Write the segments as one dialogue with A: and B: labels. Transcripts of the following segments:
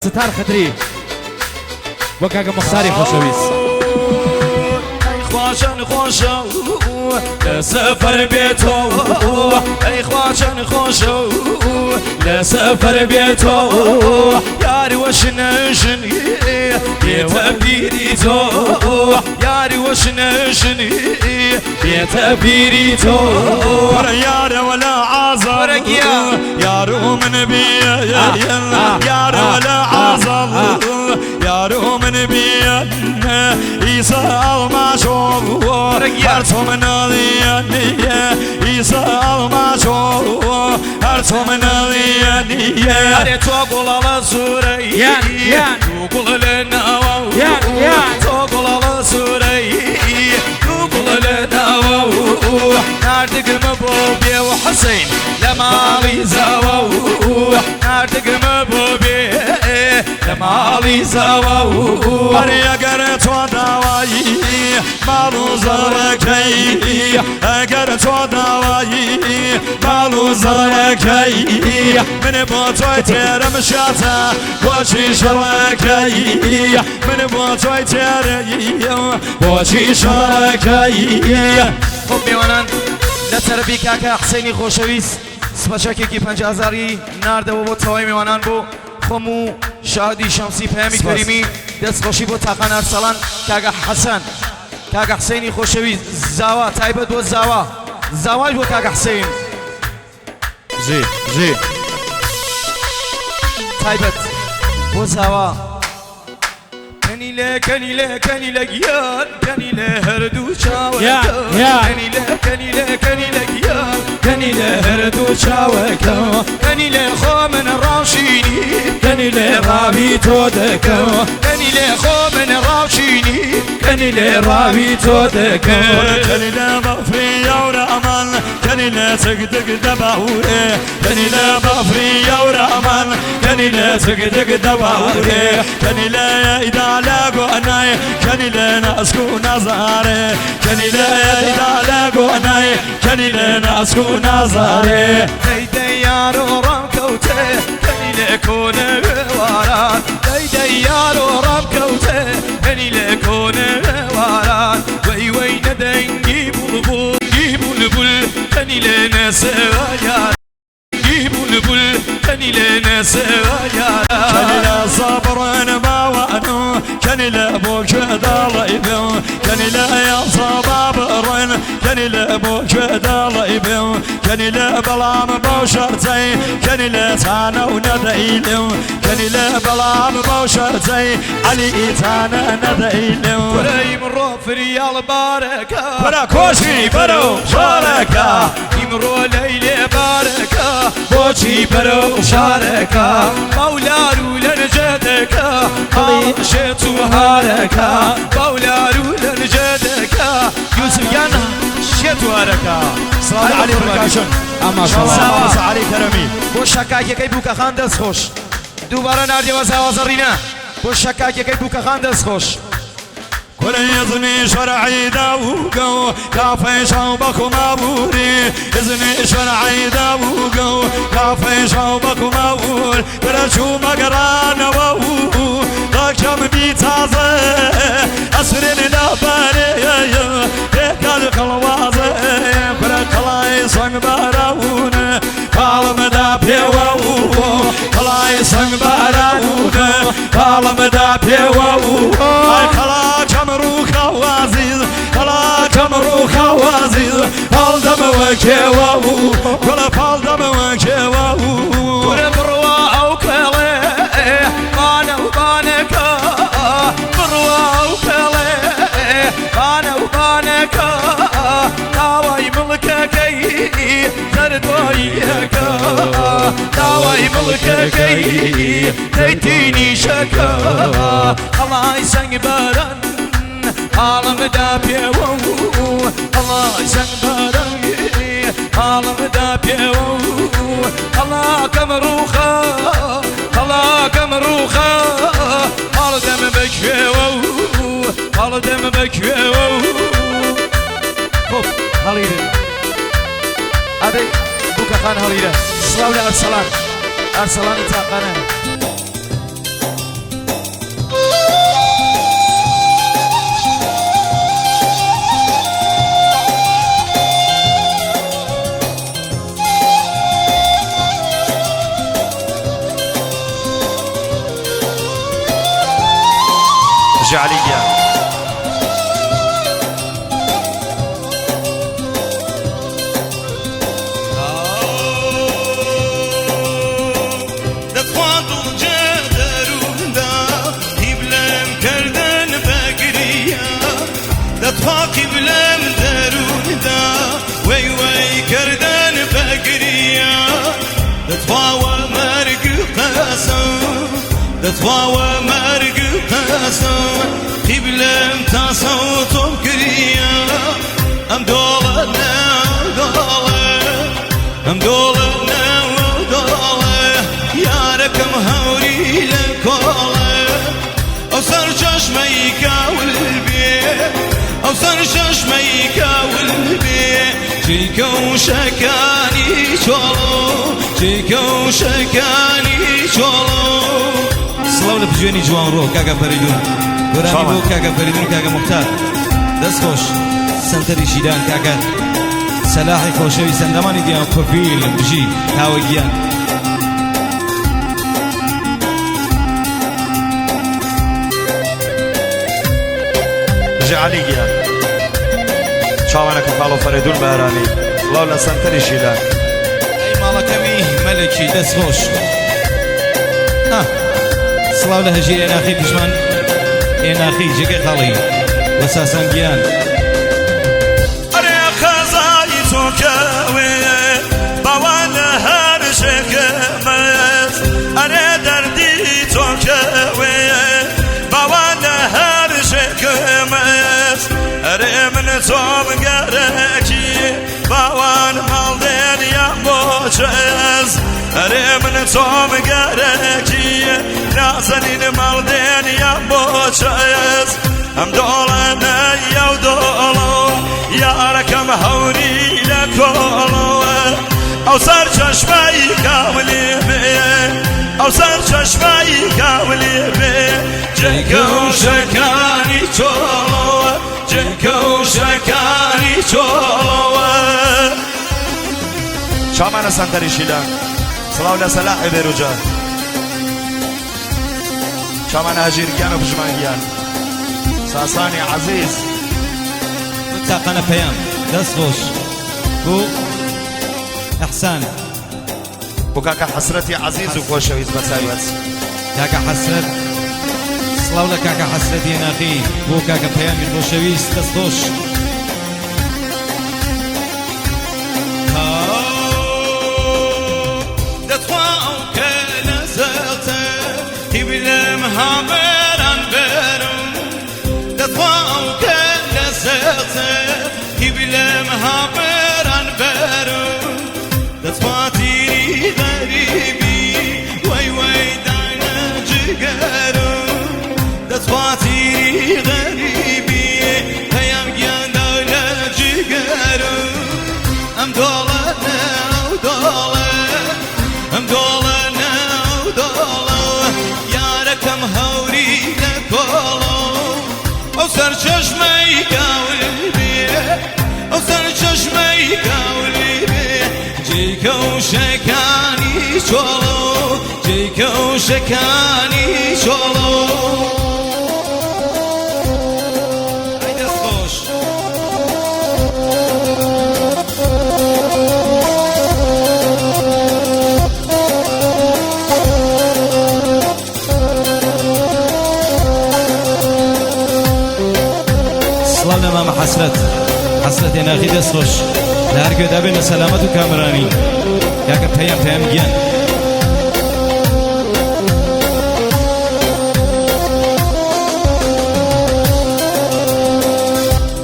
A: ستار خدري وكاكا مختاري خوشويس
B: خواشن خوشو لسفر بيتو اي خواشن خوشو لسفر بيتو ياري وشنشن يتبيريتو ياري وشنشن يتبيريتو ياري ولا عازر يارو من بيا ياري ولا عازر يارو من بيا يسال ما شوف هرتو من اليانية يسال ما شوف هرتو من اليانية يا توقل على سوري توقل لنا توقل على سوري توقل لنا ناردق مبوبي وحسين لما غيزاو ناردق مبوبي لما غيزاو يا قرت ودواي مالو زركي قرت ودواي مالو زركي من بوتوي ترم شاتا وشي شركي من بوتوي ترم وشي شركي خب میوانند لطرفی کاکا حسینی خوشویس سپاچاکی 50,000 نرده و با تاوی میوانند بو خمو شادی شمسی پیامی کریمی دست خوشی بو تاقان ارسلان کاکا حسن کاکا حسینی خوشویس زاوا تایبه دو زاوا زاواج بو کاکا حسین
A: زي
B: تایبت بو زاوا كنيلة جيان كنيلة هردو شاوكا كنيلة جيان كنيلة هردو شاوكا كنيلة خو من راشيني كنيلة رابي تودكا كنيلة خو من راشيني كنيلة رابي تودكا كنيلة ضفري ورمان كنيلة تقدق دباوري كنيلة ضفري ورمان كنيلة تقدق دباوري كنيلة إذا لاقو أناي كنيلة ناسكو نزاري كنيلة إذا لاقو أناي كنيلة ناسكو نزاري ديدي يارو رمكوتي كنيلة كون واران ديدي يارو رمكوتي كنيلة كون واران وي وي ندنجي بلبل بلبل كنيلة نسويا بلبل كنيلة نسويا كنيلة صبر ما وانو كنيلة بوك داليبو كنيلة يا صبابر كنيلة بوك داليبو كنيلة بلام بوشرتي كنيلة تانا وندايلو كنيلة بلام بوشرتي علي تانا ندايلو وراي مرو في ريال باركة برا كوشي برو شاركة يمرو ليلة باركة بوشي برو شاركة مولارو لنجدك علي شيتو هاركة مولارو لنجدك يوسف يانا شيتو هاركة سلام عليكم بركاشون اما شاء الله سلام عليك كرمي بو شكاكي كي بوكا خاندس خوش دوباره نردي وزا زرينا بو شكاكي كي بوكا خاندس خوش وليزني شرعي داوقو كافي شوبك مابوري إذني شرعي داوقو كافي شوبك مابور برشو مقران ووو لكم بيتازي أسرين لباني هيك القلوازي بركلاي سنگ باراون قالم دا بيوو كلاي سنگ باراون قالم دا بيوو اي كلا كمرو خوازيز كلا كمرو خوازيز بالدم وكيوو كلا بالدم وكيوو بروا او كلا انا وبانك بروا او كلا انا وبانك داوي ملكك زردويك داوي ملكك زيتيني شكا الله يسنگ باران عالم دا بيوو الله يسنگ باران عالم دا بيوو الله كمروخا الله كمروخا حال دم بكيوو حال دم بكيوو خب هليرن ادي بوكا خان هليرن سلام على السلام ارسلان تاقانه جعلية
C: دتفاقي بلام درودا وي وي كردان بقريا دتفاوى مرق قاسم دتفاوى مرق قاسم قبلم تصوتم كريا ام دولنا ودولة ام دولنا ودولة يا ركم هوري لكولة او سرجش ميكا والبيت او سرجش ميكا والبيت جيكا وشكاني شولو جيكا وشكاني شولو سلاو لبجويني جوان رو كاكا فريدون براني بو كاكا فريدون كاكا مختار دست خوش سنتري شيدان كاكا سلاحي خوشوي سندماني ديان بروفيل بجي هاوگيان
B: جعلية شاوانك وقالوا فريدون بهراني لولا سنتري شيلان
C: اي مالكمي ملكي دست خوش سلاو لهجي اناخي بجمان اناخي جيكي خالي وساسان جيان
D: اري خزاي توكاوي باوان هر شكمز اري دردي توكاوي باوان هر شكمز اري من توم قركي باوان مالدين يا موجز اري من توم قركي نازنين مالدين يا موجز ام دولنا يا ودولو يا ركم هوري لكولو او سر چشمي كاملي بي او سر چشمي كاملي بي جيكو شكاني چولو جيكو شكاني چولو
B: شامان سنتري شيلان سلاو لسلاح بيروجا شامان هجير جانو بجمانيان ساساني عزيز
C: متاقنا بيام دست خوش بو احسان
B: بو كاكا حسرتي عزيز وكوشويز بسايوات
C: كاكا حسرت سلاو لكاكا حسرتي ناخي بو كاكا بيامي خوشويز دست خوش دتخواو كنزلت تبلم هامران برم دتخواو كنزلت تبلم هامران برم دتخواتي غريبي وي وي دانا جگرم دتخواتي غريبي هيام جان دانا جگرم ام دولنا ودولة ام دولنا ودولة يا ركم هوري لكولو او سر چشمي قاولبي او سر چشمي قاولبي جيكو شكاني شولو جيكو شكاني شولو هيدا خوش سلامنا ماما حسرت ناخي دست خوش لهر گوده بین سلامت و کامرانی یاکا پیم گیان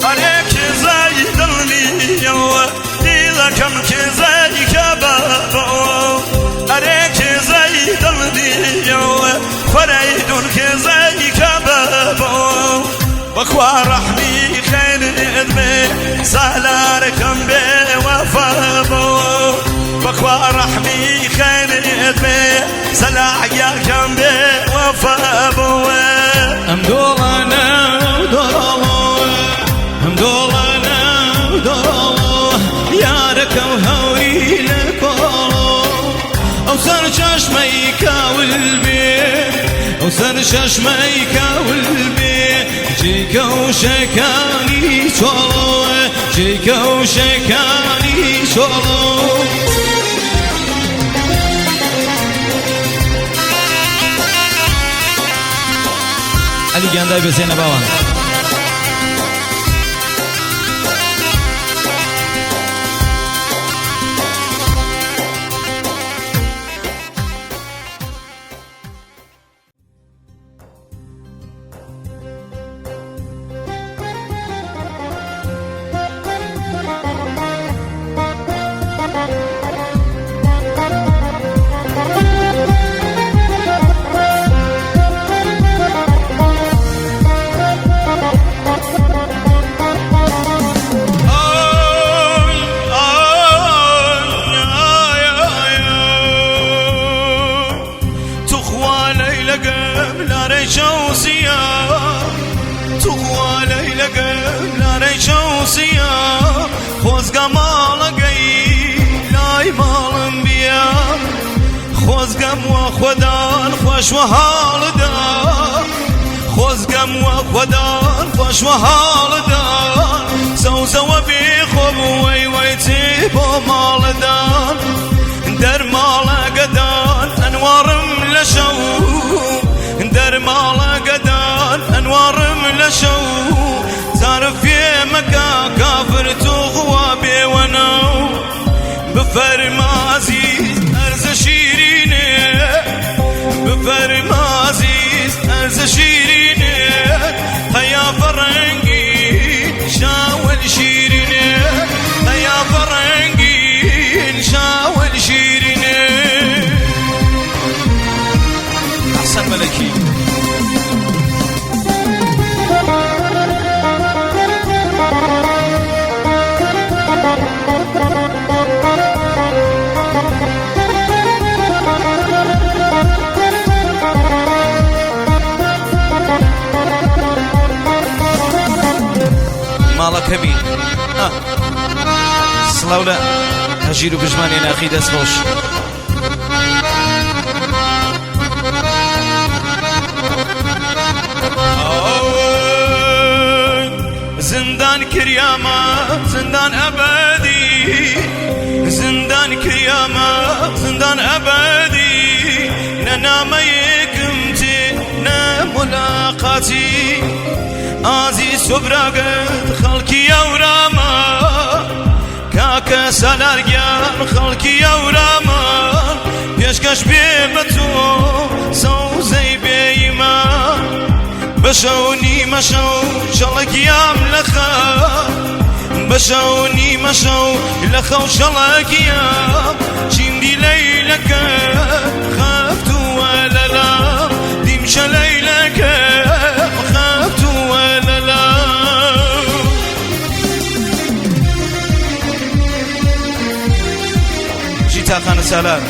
D: عليك زي دلني ديلكم كزي كبابو عليك زي دلني فريد كزي كبابو بخوا رحمي خير ادمي سالاركم بوفابو بخوا رحمي خير ادمي سلاحياكم بوفابو
C: ام دولنا ودولو ام دولنا ودولو يا ركم هوري لكولو او سر چشمي كاولبي او سر چشمي كاولبي جيك وشكاني شولو جيك وشكاني شولو علي جانداي بزينة باوان
D: خۆزگە ماڵەگەی لای ماڵم بیا خۆزگەم وە خۆدان خۆشوە هاڵدا خۆزگەم وە خۆدان خۆشوە هاڵدا زەوزەوە بێخۆبووەی وەی چێ بۆ ماڵدان دەرماڵەگەدان ئەنوارم لە شەو دەرماڵەگەدان ئەنوارم لە شەو زارفێ مەکە کافر توخوا بێوەنەو بفەرمازیز ئەرزە شیرینێ بفەرمازیز ئەرزە شیرینێ قەیافە ڕەنگین شاوەل شیرینێ قەیافە ڕەنگین شاوەل شیرینێ حەسەن مەلەکی
B: ماڵەکەمی سڵاو لە هەژیر و بژمانی ناخی دەستخۆش
D: زندان کریامە زندان ئەبەدی زندان کریامە زندان ئەبەدی نەنامەیەکم تێ نەمولاقاتی ئازی سۆبراگەت خەڵکی ئەورامە کاکە سەلارگیان خەڵکی ئەورامە پێشکەش بێ بە تۆ سەوزەی بێئیمان بەشەو نیمە شەو شەڵەکیام لە خەو بەشەو نیمە شەو لە خەو شەڵەکیام چیندی لەیلەکە خەفتووە لەلام دیمشە لەیلەکە خەفتووە لەلام
B: جیتاخانە سالار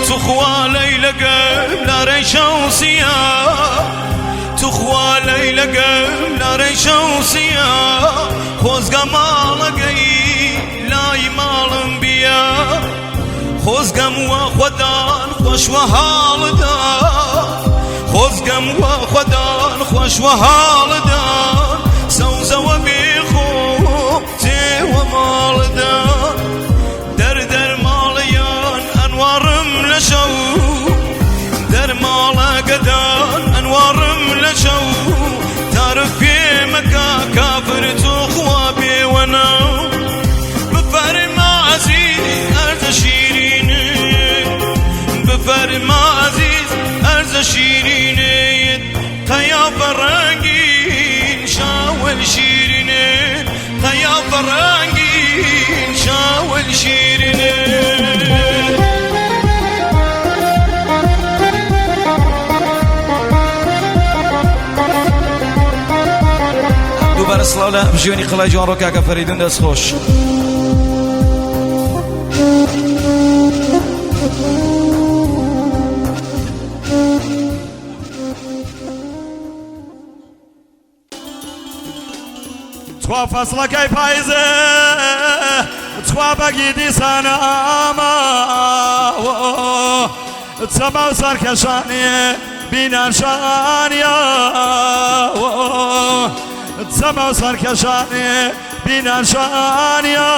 D: تخوا ليلقى لا ريشوسيا تخوا ليلقى لا ريشوسيا خوزقا مالقي لاي مالم بيا خوزقا وخدان خوش وهالدا خوزقا وخدان خوش وهالدا سوزا وبيخو تي ومالدان در ماليان انوارم لشو در مالا قدان انوارم لشو تعرف في مكا كافر تخوا بي ونو بفرم عزيز ارز شيرين بفرم عزيز ارز شيرين قياف الرنقين شاول شيرين قياف الرنقين شاول شيرين
C: سڵاو لە ژیانی قەڵای جوان ڕۆکاکە فەریدون دەست خۆش
B: توا فەسڵەکەی پاییزە توا بەگی دیسانەما چەمە و سەرکەشانێ بینانشانیا چەمە و سەرکەشانێ بینانشانیا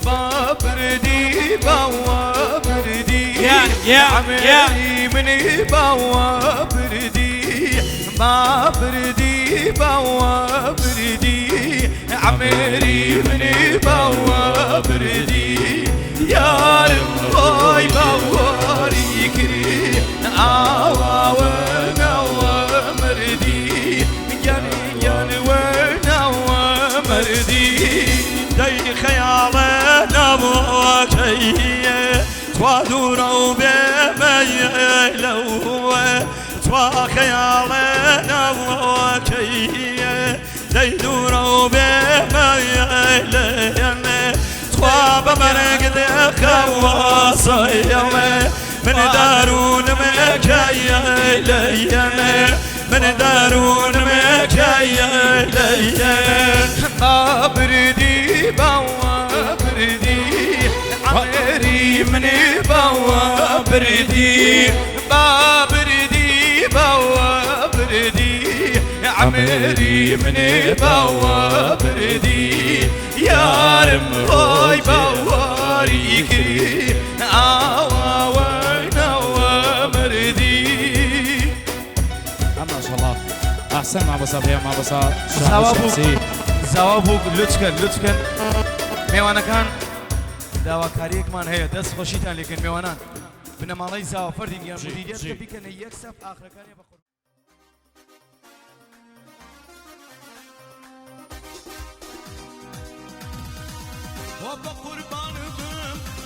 D: بابردی باوا بردی
A: عمري
D: مني باوا بردي ما بردي باوا بردي عمري مني باوا بردي يا ربي باوا ريكري آوا ونوا مردي جاني ونوا مردي
B: دەی خەیاڵە نەبووەکەیە توا دوورە و بێمەیلەوە توا خەیاڵە نەبووەکەیە دەی دوورە و بێمەیلەیەنێ توا بە مەرگ دێخەوەسەیەوە من دارونمەکەیەلەیەنێ من دارونمەکەیەلەیەنێ
D: بردي باوا بردي عمري مني باوا بردي بردي باوا بردي عمري مني باوا بردي يا رمي باوا ريكري آوا ونوا مردي
A: ما شاء الله احسن مع بصافيه مع بصا
D: زوابوك لوتكن ميوانا كان داواکاریەکمان هەیە دەست خۆشیتان لێکن میوانان بنەماڵەی زاوە فەردی گیان مدیریت کە بیکەنە یەکسەف ئاخرەکانی بە وابا قربانم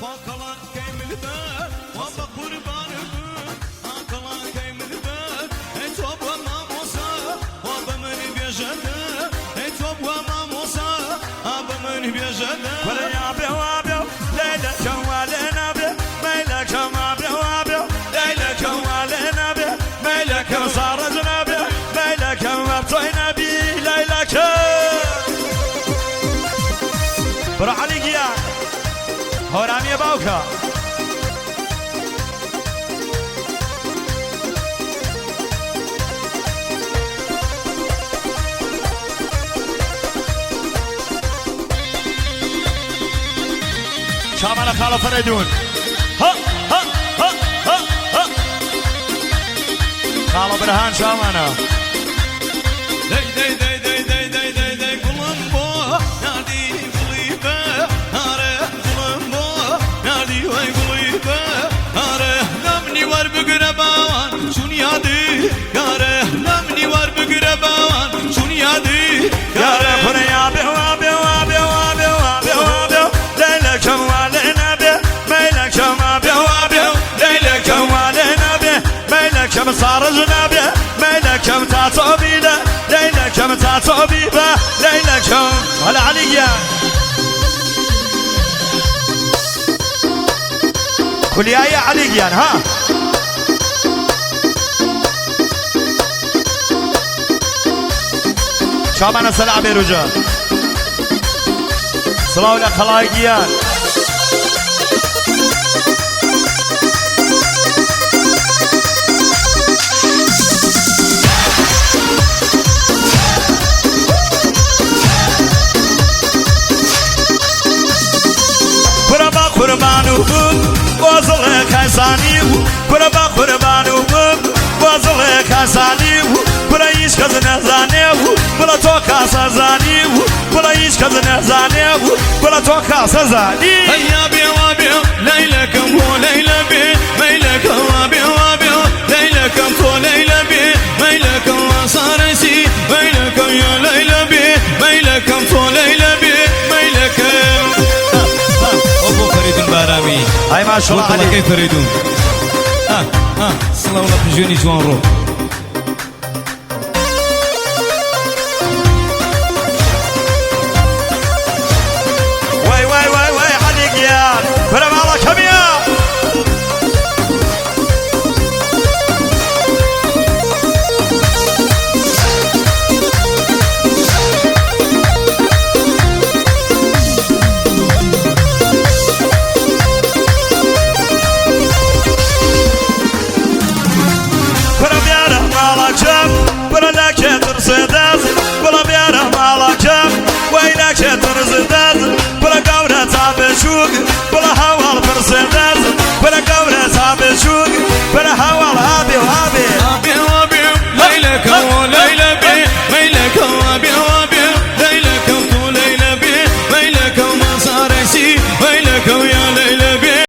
D: باقلان كيملبر وابا قربانم باقلان كيملبر اتوب وماموسا وابا من بيجدر اتوب وماموسا وابا من بيجدر
B: ولا يا بوابو ليلى كوالنا بي ميلك ما بوابو ليلى كوالنا بي ميلك صار جنبي ميلك وطينا بي ليلك برا علي قيان هورامي باوكا شامل خالو فريدون ها ها ها ها ها خالو برهان شامانا
D: داي داي داي داي داي داي داي داي كولومبو نادي قليبه ناره كولومبو نادي واي قليبه ناره نمني ور بقربان شون يادي ناره نمني ور بقربان شون يادي
B: يا رب يا بوابي وابي وابي وابي وابي ليلك والنا بي ميلك ما بوابي ليلك والنا بي ميلك صار جنبي ميلك تعصبي له ليلك تعصبي به ليلك ولا عليا كل يا عليا ها شامانا سلام برجال صلاة ولا خلايقيان قربانو وصل خسانيو قربا قربانو وصل خسانيو ولا يشكز نزانيو ولا توكا سزانيو ولا يشكز نزانيو ولا توكا سزانيو
D: هيا بي وابي ليلكم هو ليلى بي ميلكم وابي وابي ليلكم هو ليلى بي ميلكم وصارسي ميلكم يا ليلى بي ميلكم هو ليلى بي ميلكم
C: أبو فريد بارامي
B: هاي ما شاء الله عليك
C: كيف فريدون صلاة الله بجوني جوان رو